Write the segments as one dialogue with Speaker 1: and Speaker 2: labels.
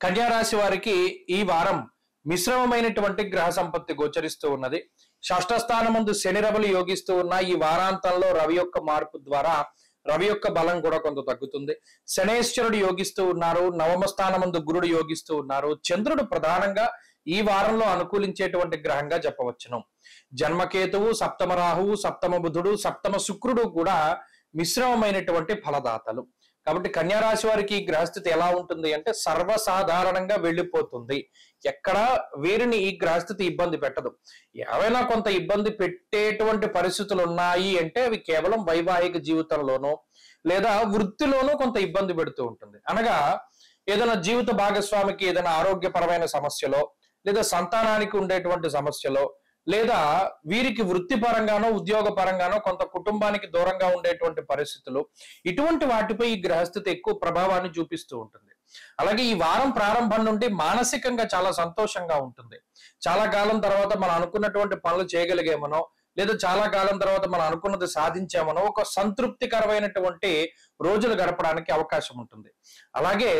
Speaker 1: కన్యా రాశి వారికి ఈ వారం మిశ్రమమైనటువంటి గ్రహ సంపత్తి గోచరిస్తూ ఉన్నది. షష్ఠ స్థానమందు శని రవులు యోగిస్తూ ఉన్న ఈ వారాంతంలో రవి యొక్క మార్పు ద్వారా రవి యొక్క బలం కూడా కొంత తగ్గుతుంది. శనేశ్వరుడు యోగిస్తూ ఉన్నారు. నవమ స్థానమందు గురుడు యోగిస్తూ ఉన్నారు. చంద్రుడు ప్రధానంగా ఈ వారంలో అనుకూలించేటువంటి గ్రహంగా చెప్పవచ్చును. జన్మకేతువు, సప్తమ రాహువు, సప్తమ బుధుడు, సప్తమ శుక్రుడు కూడా మిశ్రమమైనటువంటి ఫలదాతలు. కాబట్టి కన్యా రాశి వారికి ఈ గ్రహస్థితి ఎలా ఉంటుంది అంటే సర్వసాధారణంగా వెళ్ళిపోతుంది. ఎక్కడ వీరిని ఈ గ్రహస్థితి ఇబ్బంది పెట్టదు. ఏవైనా కొంత ఇబ్బంది పెట్టేటువంటి పరిస్థితులు ఉన్నాయి అంటే అవి కేవలం వైవాహిక జీవితంలోనో లేదా వృత్తిలోనూ కొంత ఇబ్బంది పెడుతూ ఉంటుంది. అనగా ఏదైనా జీవిత భాగస్వామికి ఏదైనా ఆరోగ్యపరమైన సమస్యలో లేదా సంతానానికి ఉండేటువంటి సమస్యలో లేదా వీరికి వృత్తిపరంగానో ఉద్యోగ పరంగానో కొంత కుటుంబానికి దూరంగా ఉండేటువంటి పరిస్థితులు, ఇటువంటి వాటిపై ఈ గ్రహస్థితి ఎక్కువ ప్రభావాన్ని చూపిస్తూ ఉంటుంది. అలాగే ఈ వారం ప్రారంభం నుండి మానసికంగా చాలా సంతోషంగా ఉంటుంది. చాలా కాలం తర్వాత మనం అనుకున్నటువంటి పనులు చేయగలిగేమనో లేదా చాలా కాలం తర్వాత మనం అనుకున్నది సాధించామనో ఒక సంతృప్తికరమైనటువంటి రోజులు గడపడానికి అవకాశం ఉంటుంది. అలాగే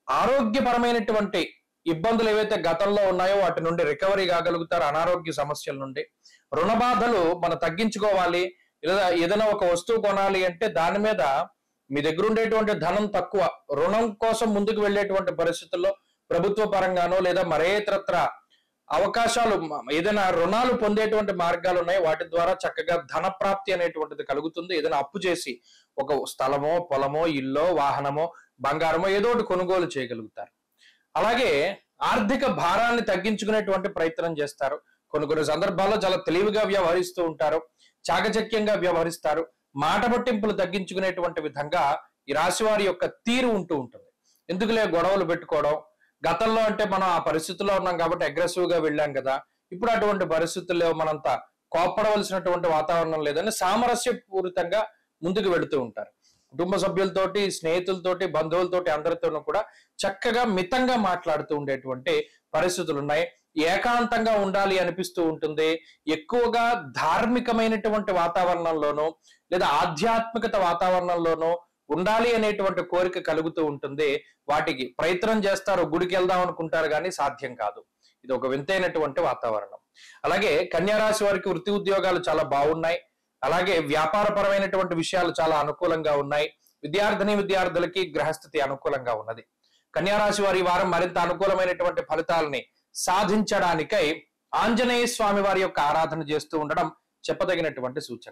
Speaker 1: ఆరోగ్యపరమైనటువంటి ఇబ్బందులు ఏవైతే గతంలో ఉన్నాయో వాటి నుండి రికవరీ కాగలుగుతారు. అనారోగ్య సమస్యల నుండి రుణ బాధలు మనం తగ్గించుకోవాలి, లేదా ఏదైనా ఒక వస్తువు కొనాలి అంటే దాని మీద మీ దగ్గర ఉండేటువంటి ధనం తక్కువ, రుణం కోసం ముందుకు వెళ్ళేటువంటి పరిస్థితుల్లో ప్రభుత్వ పరంగానో లేదా మరేతరత్ర అవకాశాలు ఏదైనా రుణాలు పొందేటువంటి మార్గాలు ఉన్నాయి. వాటి ద్వారా చక్కగా ధన ప్రాప్తి అనేటువంటిది కలుగుతుంది. ఏదైనా అప్పు చేసి ఒక స్థలమో పొలమో ఇల్లో వాహనమో బంగారమో ఏదో ఒకటి కొనుగోలు చేయగలుగుతారు. అలాగే ఆర్థిక భారాన్ని తగ్గించుకునేటువంటి ప్రయత్నం చేస్తారు. కొన్ని సందర్భాల్లో చాలా తెలివిగా వ్యవహరిస్తూ ఉంటారు, చాకచక్యంగా వ్యవహరిస్తారు. మాట పట్టింపులు తగ్గించుకునేటువంటి విధంగా ఈ రాశి వారి యొక్క తీరు ఉంటూ ఉంటుంది. ఎందుకులే గొడవలు పెట్టుకోవడం, గతంలో అంటే మనం ఆ పరిస్థితుల్లో ఉన్నాం కాబట్టి అగ్రెసివ్ గా వెళ్ళాం కదా, ఇప్పుడు అటువంటి పరిస్థితుల్లో మనంతా కోప్పడవలసినటువంటి వాతావరణం లేదని సామరస్యపూరితంగా ముందుకు వెళుతూ ఉంటారు. కుటుంబ సభ్యులతోటి, స్నేహితులతోటి, బంధువులతోటి అందరితోనూ కూడా చక్కగా మితంగా మాట్లాడుతూ ఉండేటువంటి పరిస్థితులు ఉన్నాయి. ఏకాంతంగా ఉండాలి అనిపిస్తూ ఉంటుంది. ఎక్కువగా ధార్మికమైనటువంటి వాతావరణంలోనూ లేదా ఆధ్యాత్మికత వాతావరణంలోనూ ఉండాలి అనేటువంటి కోరిక కలుగుతూ ఉంటుంది. వాటికి ప్రయత్నం చేస్తారు, గుడికి వెళ్దాం అనుకుంటారు కానీ సాధ్యం కాదు. ఇది ఒక వింతైనటువంటి వాతావరణం. అలాగే కన్యా రాశి వారికి వృత్తి ఉద్యోగాలు చాలా బాగున్నాయి. అలాగే వ్యాపారపరమైనటువంటి విషయాలు చాలా అనుకూలంగా ఉన్నాయి. విద్యార్థులకి గ్రహస్థితి అనుకూలంగా ఉన్నది. కన్యా రాశి వారి వారం మరింత అనుకూలమైనటువంటి ఫలితాలని సాధించడానికై ఆంజనేయ స్వామి వారి యొక్క ఆరాధన చేస్తూ ఉండడం చెప్పదగినటువంటి సూచన.